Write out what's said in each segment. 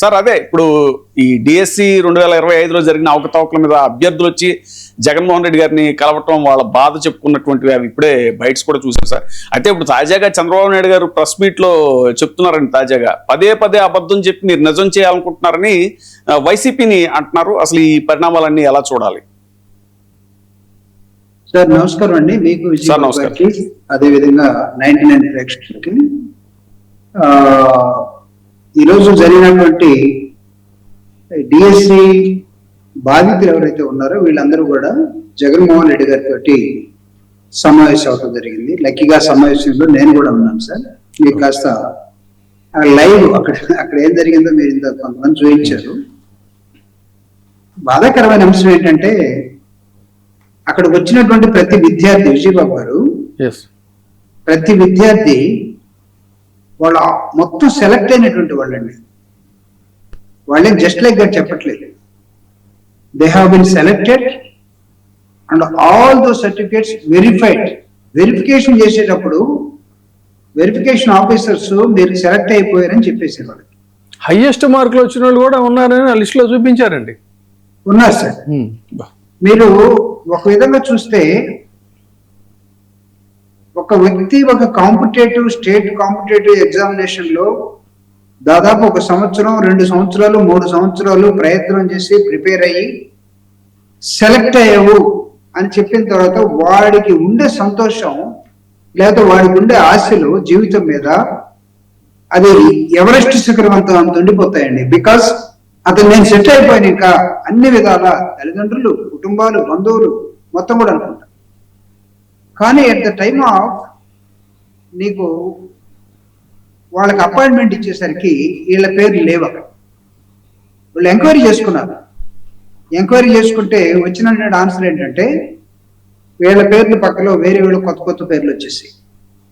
Sir అదే ఇప్పుడు ఈ డిఎస్సి 2025లో జరిగిన అవకతవకల మీద అభ్యర్థులు వచ్చి జగన్మోహన్ రెడ్డి గారిని కలవటం, వాళ్ళ బాధ చెప్పుకున్నటువంటివి అవి ఇప్పుడే బయట్స్ కూడా చూశారు సార్. అయితే ఇప్పుడు తాజాగా చంద్రబాబు నాయుడు గారు ప్రెస్ మీట్ లో చెప్తున్నారండి, తాజాగా పదే పదే అబద్ధం చెప్పి మీరు నిజం చేయాలనుకుంటున్నారని వైసీపీని అంటున్నారు. అసలు ఈ పరిణామాలన్నీ ఎలా చూడాలి? సార్ నమస్కారం అండి, మీకు అదే విధంగా 99 ప్రేక్షకులకి. ఈరోజు జరిగినటువంటి డిఎస్సి బాధితులు ఎవరైతే ఉన్నారో వీళ్ళందరూ కూడా జగన్మోహన్ రెడ్డి గారితో సమావేశం అవడం జరిగింది. లక్కీగా సమావేశంలో నేను కూడా ఉన్నాను సార్. మీకు కాస్త లైవ్ అక్కడ ఏం జరిగిందో మీరు ఇంత కొంతమంది చూపించారు. బాధాకరమైన అంశం ఏంటంటే అక్కడికి వచ్చినటువంటి ప్రతి విద్యార్థి, విజయబాబు గారు, ప్రతి విద్యార్థి వాళ్ళు మొత్తం సెలెక్ట్ అయినటువంటి వాళ్ళండి. వాళ్ళేం జస్ట్ లైక్ దట్ చెప్పట్లేదు. They have been selected and all though certificates verified. Verification చేసేటప్పుడు వెరిఫికేషన్ ఆఫీసర్స్ మీరు సెలెక్ట్ అయిపోయారని చెప్పేసారు. వాళ్ళకి హైయెస్ట్ మార్కులు వచ్చిన వాళ్ళు కూడా ఉన్నారని ఆ లిస్ట్ లో చూపించారండి. ఉన్నారు సార్. మీరు ఒక విధంగా చూస్తే ఒక వ్యక్తి ఒక కాంపిటేటివ్ స్టేట్ కాంపిటేటివ్ ఎగ్జామినేషన్ లో దాదాపు 1 సంవత్సరం, 2 సంవత్సరాలు, 3 సంవత్సరాలు ప్రయత్నం చేసి ప్రిపేర్ అయ్యి సెలెక్ట్ అయ్యావు అని చెప్పిన తర్వాత వాడికి ఉండే సంతోషం లేదా వాడికి ఉండే ఆశలు జీవితం మీద అది ఎవరెస్ట్ శిఖరం అంత ఉండిపోతాయండి. బికాస్ అతను నేను సెట్ అయిపోయాను ఇంకా అన్ని విధాల, తల్లిదండ్రులు, కుటుంబాలు, బంధువులు మొత్తం కూడా అనుకుంటా. కానీ ఎట్ ద టైమ్ ఆఫ్ నీకు వాళ్ళకి అపాయింట్మెంట్ ఇచ్చేసరికి వీళ్ళ పేర్లు లేవు. అక్కడ వాళ్ళు ఎంక్వైరీ చేసుకున్నారు. ఎంక్వైరీ చేసుకుంటే వచ్చిన ఆన్సర్ ఏంటంటే వీళ్ళ పేర్లు పక్కలో వేరే వీళ్ళు కొత్త కొత్త పేర్లు వచ్చేసి.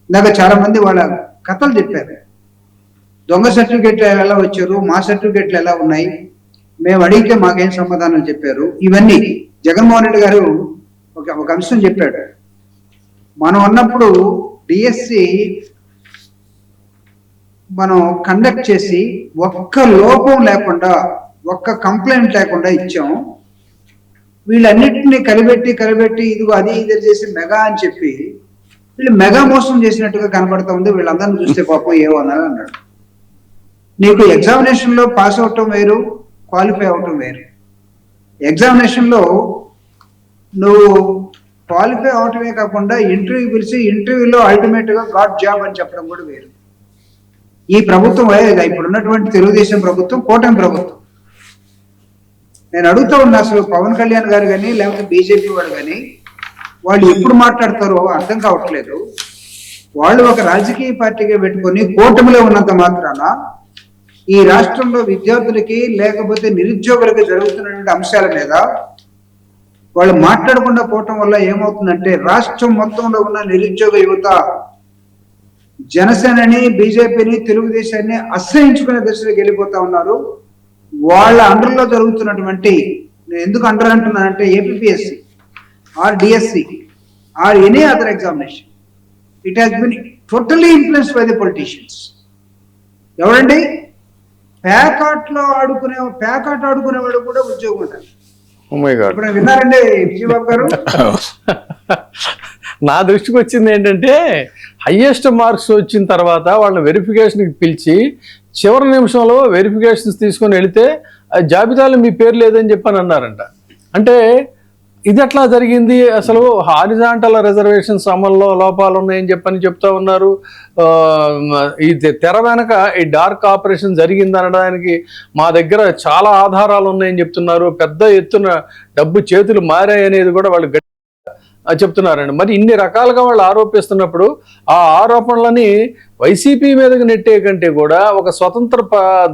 ఇందాక చాలా మంది వాళ్ళ కథలు చెప్పారు. దొంగ సర్టిఫికేట్లు ఎలా వచ్చారు, మా సర్టిఫికేట్లు ఎలా ఉన్నాయి, మేము అడిగితే మాకేం సమాధానం చెప్పారు. ఇవన్నీ జగన్మోహన్ రెడ్డి గారు ఒక అంశం చెప్పాడు. మనం ఉన్నప్పుడు డిఎస్సి మనం కండక్ట్ చేసి ఒక్క లోపం లేకుండా, ఒక్క కంప్లైంట్ లేకుండా ఇచ్చాం. వీళ్ళన్నిటిని కలిపెట్టి ఇదిగో అది ఇది చేసి మెగా అని చెప్పి వీళ్ళు మెగా మోసం చేసినట్టుగా కనబడతా ఉంది. వీళ్ళందరినీ చూస్తే పాపం ఏమన్నారు అన్నాడు. నీకు ఎగ్జామినేషన్ లో పాస్ అవటం వేరు, క్వాలిఫై అవటం వేరు. ఎగ్జామినేషన్ లో నువ్వు క్వాలిఫై అవటమే కాకుండా ఇంటర్వ్యూ పిలిచి ఇంటర్వ్యూలో అల్టిమేట్ గా గాట్ జాబ్ అని చెప్పడం కూడా వేరు. ఈ ప్రభుత్వం ఇప్పుడు ఉన్నటువంటి తెలుగుదేశం ప్రభుత్వం, కూటమి ప్రభుత్వం, నేను అడుగుతూ ఉన్నా, అసలు పవన్ కళ్యాణ్ గారు కానీ లేకపోతే బీజేపీ వాడు కానీ వాళ్ళు ఎప్పుడు మాట్లాడతారో అర్థం కావట్లేదు. వాళ్ళు ఒక రాజకీయ పార్టీగా పెట్టుకొని కూటమిలో ఉన్నంత మాత్రాన ఈ రాష్ట్రంలో విద్యార్థులకి లేకపోతే నిరుద్యోగులకి జరుగుతున్నటువంటి అంశాల మీద వాళ్ళు మాట్లాడకుండా పోవటం వల్ల ఏమవుతుందంటే రాష్ట్రం మొత్తంలో ఉన్న నిరుద్యోగ యువత జనసేనని, బీజేపీని, తెలుగుదేశాన్ని అసహించుకునే దశలోకి వెళ్ళిపోతా ఉన్నారు. వాళ్ళ అండర్లో జరుగుతున్నటువంటి, నేను ఎందుకు అండర్ అంటున్నానంటే APSC or DSC or any other examination, it has been totally influenced by the politicians. ఎవరండి? ప్యాకాట్ ఆడుకునేవాడు కూడా ఉద్యోగం ఉంటారు. ఇప్పుడు విన్నారండి విజయబాబు గారు? నా దృష్టికి వచ్చింది ఏంటంటే హైయెస్ట్ మార్క్స్ వచ్చిన తర్వాత వాళ్ళని వెరిఫికేషన్కి పిలిచి చివరి నిమిషంలో వెరిఫికేషన్స్ తీసుకొని వెళితే జాబితాలో మీ పేరు లేదని చెప్పని అన్నారంట. అంటే ఇది ఎట్లా జరిగింది? అసలు హారిజాంటల్ రిజర్వేషన్స్ అమల్లో లోపాలు ఉన్నాయని చెప్పని చెప్తా ఉన్నారు. ఈ తెర వెనక ఈ డార్క్ ఆపరేషన్ జరిగింది అనడానికి మా దగ్గర చాలా ఆధారాలు ఉన్నాయని చెప్తున్నారు. పెద్ద ఎత్తున డబ్బు చేతులు మారాయి అనేది కూడా వాళ్ళు చెప్తున్నారండి. మరి ఇన్ని రకాలుగా వాళ్ళు ఆరోపిస్తున్నప్పుడు ఆ ఆరోపణలని వైసీపీ మీదకి నెట్టే కంటే కూడా ఒక స్వతంత్ర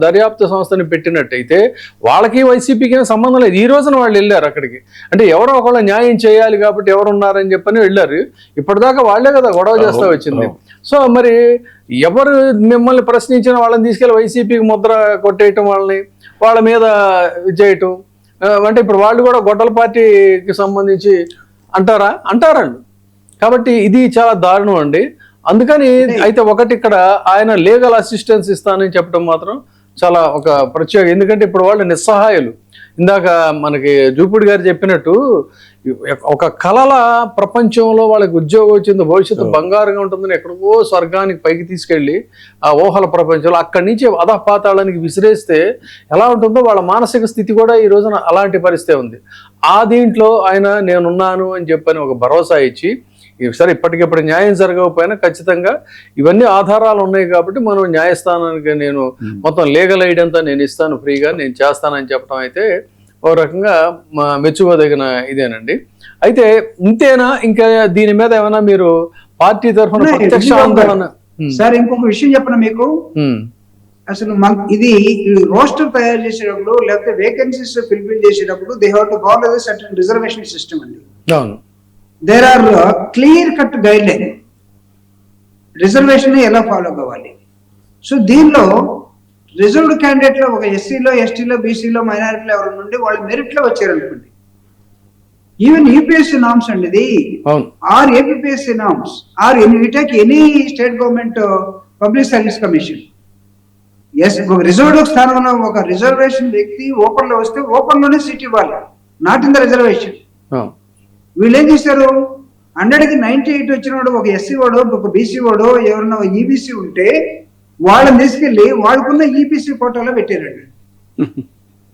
దర్యాప్తు సంస్థని పెట్టినట్టయితే వాళ్ళకి వైసీపీకి ఏం సంబంధం లేదు. ఈ రోజున వాళ్ళు వెళ్ళారు అక్కడికి. అంటే ఎవరో ఒకళ్ళు న్యాయం చేయాలి కాబట్టి ఎవరు ఉన్నారని చెప్పని వెళ్ళారు. ఇప్పటిదాకా వాళ్లే కదా గొడవ చేస్తూ వచ్చింది. సో మరి ఎవరు మిమ్మల్ని ప్రశ్నించిన వాళ్ళని తీసుకెళ్ళి వైసీపీకి ముద్ర కొట్టేయటం, వాళ్ళని వాళ్ళ మీద చేయటం అంటే ఇప్పుడు వాళ్ళు కూడా గొడ్డల పార్టీకి సంబంధించి అంటారండి. కాబట్టి ఇది చాలా దారుణం అండి. అందుకని అయితే ఒకటి ఇక్కడ ఆయన లీగల్ అసిస్టెన్స్ ఇస్తానని చెప్పడం మాత్రం చాలా ఒక ప్రత్యేక, ఎందుకంటే ఇప్పుడు వాళ్ళు నిస్సహాయులు. ఇందాక మనకి జూపుడి గారు చెప్పినట్టు ఒక కళల ప్రపంచంలో వాళ్ళకి ఉద్యోగం వచ్చింది, భవిష్యత్తు బంగారంగా ఉంటుందని ఎక్కడికో స్వర్గానికి పైకి తీసుకెళ్ళి ఆ ఊహల ప్రపంచంలో అక్కడి నుంచి అధపాతాళానికి విసిరేస్తే ఎలా ఉంటుందో వాళ్ళ మానసిక స్థితి కూడా ఈ రోజున అలాంటి పరిస్థితి ఉంది. ఆ దీంట్లో ఆయన నేనున్నాను అని చెప్పని ఒక భరోసా ఇచ్చి, సరే ఇప్పటికిప్పుడు న్యాయం జరగకపోయినా ఖచ్చితంగా ఇవన్నీ ఆధారాలు ఉన్నాయి కాబట్టి మనం న్యాయస్థానానికి నేను మొత్తం లీగల్ ఎయిడ్ అంతా నేను ఇస్తాను ఫ్రీగా, నేను చేస్తానని చెప్పడం అయితే ఓ రకంగా మెచ్చుకోదగిన ఇదేనండి. అయితే ఇంతేనా, ఇంకా దీని మీద ఏమైనా మీరు పార్టీ తరఫున ప్రత్యక్ష ఆందోళన? సార్ ఇంకొక విషయం చెప్పను మీకు, అసలు ఇది రోస్టర్ తయారు చేసేటప్పుడు లేకపోతే వేకెన్సీస్ ఫిల్ఫిల్ చేసేటప్పుడు they have to follow the certain reservation system అండి. అవును, there are clear cut guide line, reservation ఎలా ఫాలో కావాలి. సో దీనిలో రిజర్వ్డ్ క్యాండిడేట్ లో ఒక ఎస్సీలో, ఎస్టీలో, బీసీలో, మైనారిటీలో ఎవరు నుండి వాళ్ళు మెరిట్ లో వచ్చారు అనుకోండి, ఈవెన్ యూపీఎస్సీ నామ్స్ అండి ఇది, or APSC norms, or take any state government public service commission, ఒక రిజర్వ్డ్ స్థానంలో ఒక రిజర్వేషన్ వ్యక్తి ఓపెన్ లో వస్తే ఓపెన్ లోనే సీట్ ఇవ్వాలి, నాట్ ఇన్ ద రిజర్వేషన్. వీళ్ళు ఏం చేశారు, 100కి 98 వచ్చిన వాడు ఒక ఎస్సీ వాడు, ఒక బీసీ వాడు, ఎవరన్నా ఈబీసీ ఉంటే వాళ్ళని తీసుకెళ్లి వాళ్ళకున్న ఈబీసీ కోటాలో పెట్టారండి.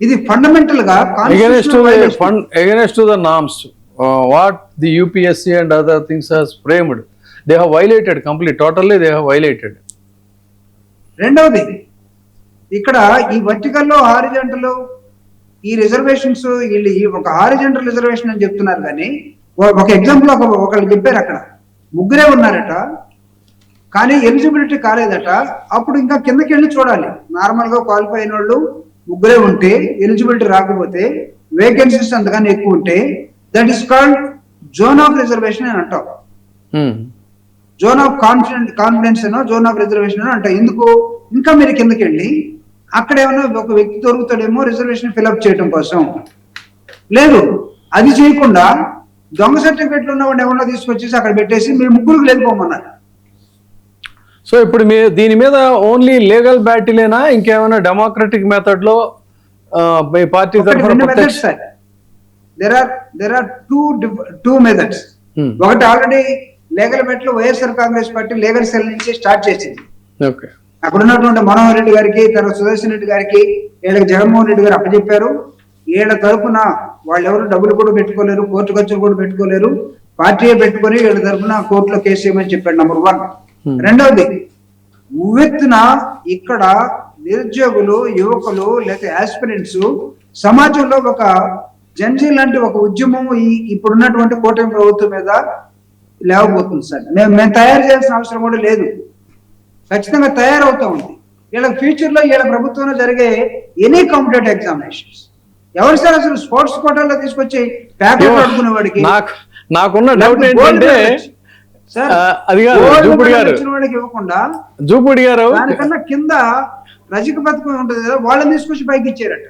ఇది ఫండమెంటల్ గా against the norms what the UPSC and other things has framed, they have violated completely, totally they have violated. రెండవది ఇక్కడ ఈ వర్టికల్లో హారిజాంటల్ ఈ రిజర్వేషన్స్, వీళ్ళు ఒక హారిజాంటల్ రిజర్వేషన్ అని చెప్తున్నారు కానీ ఒక ఎగ్జాంపుల్ ఒకళ్ళు చెప్పారు, అక్కడ ముగ్గురే ఉన్నారట కానీ ఎలిజిబిలిటీ కాలేదట. అప్పుడు ఇంకా కిందకి వెళ్ళి చూడాలి, నార్మల్ గా క్వాలిఫై అయిన వాళ్ళు ముగ్గురే ఉంటే ఎలిజిబిలిటీ రాకపోతే వేకెన్సీస్ అంతగానే ఎక్కువ ఉంటే that is called zone of reservation అని అంటాం. జోన్ ఆఫ్ కాన్ఫిడెన్స్ అనో జోన్ ఆఫ్ రిజర్వేషన్ అని అంటాం. ఎందుకు, ఇంకా మీరు కిందకి వెళ్ళి అక్కడ ఏమన్నా ఒక వ్యక్తి దొరుకుతాడేమో రిజర్వేషన్ ఫిల్అప్ చేయడం కోసం, లేదు అది చేయకుండా దొంగ సర్టిఫికెట్లు ఉన్నవాడిని ఎవరన్నా తీసుకొచ్చేసి అక్కడ పెట్టేసి మీరు ముగ్గురికి లేకపోమన్నారు. సో ఇప్పుడు దీని మీద ఓన్లీ లీగల్ బ్యాటిలేనా, ఇంకేమైనా డెమోక్రటిక్ మెథడ్ లో మీ party there are two methods. ఒకటి already legal battle YSR Congress party legal cell నుంచి స్టార్ట్ చేసింది. అక్కడ ఉన్నటువంటి మనోహర్ రెడ్డి గారికి, తర్వాత సుదర్శన్ రెడ్డి గారికి, వీళ్ళకి జగన్మోహన్ రెడ్డి గారు అప్పచెప్పారు. వీళ్ళ తరఫున వాళ్ళు ఎవరు డబ్బులు కూడా పెట్టుకోలేరు, కోర్టు ఖర్చులు కూడా పెట్టుకోలేరు, పార్టీయే పెట్టుకొని వీళ్ళ తరఫున కోర్టులో కేసు చేయమని చెప్పాడు. నెంబర్ 1. రెండవది, ఉవ్వెత్తున ఇక్కడ నిరుద్యోగులు, యువకులు లేకపోతే ఆస్పిరెంట్స్ సమాజంలో ఒక జన్జీ లాంటి ఒక ఉద్యమం ఇప్పుడున్నటువంటి కూటమి ప్రభుత్వం మీద లేవబోతుంది సార్. మేము తయారు చేయాల్సిన అవసరం కూడా లేదు, ఖచ్చితంగా తయారవుతా ఉంది. వీళ్ళకి ఫ్యూచర్ లో వీళ్ళ ప్రభుత్వంలో జరిగే ఎనీ కాంపిటేటివ్ ఎగ్జామినేషన్స్ ఎవరు సార్ అసలు స్పోర్ట్స్ కోటాలో తీసుకొచ్చి పేపర్ పడుకునే వాడికి నాకున్న డౌట్ ఏంటంటే ఇవ్వకుండా జూపుడి గారు దానికన్నా కింద రజక పథకం ఉంటుంది కదా, వాళ్ళని తీసుకొచ్చి పైకి ఇచ్చారట.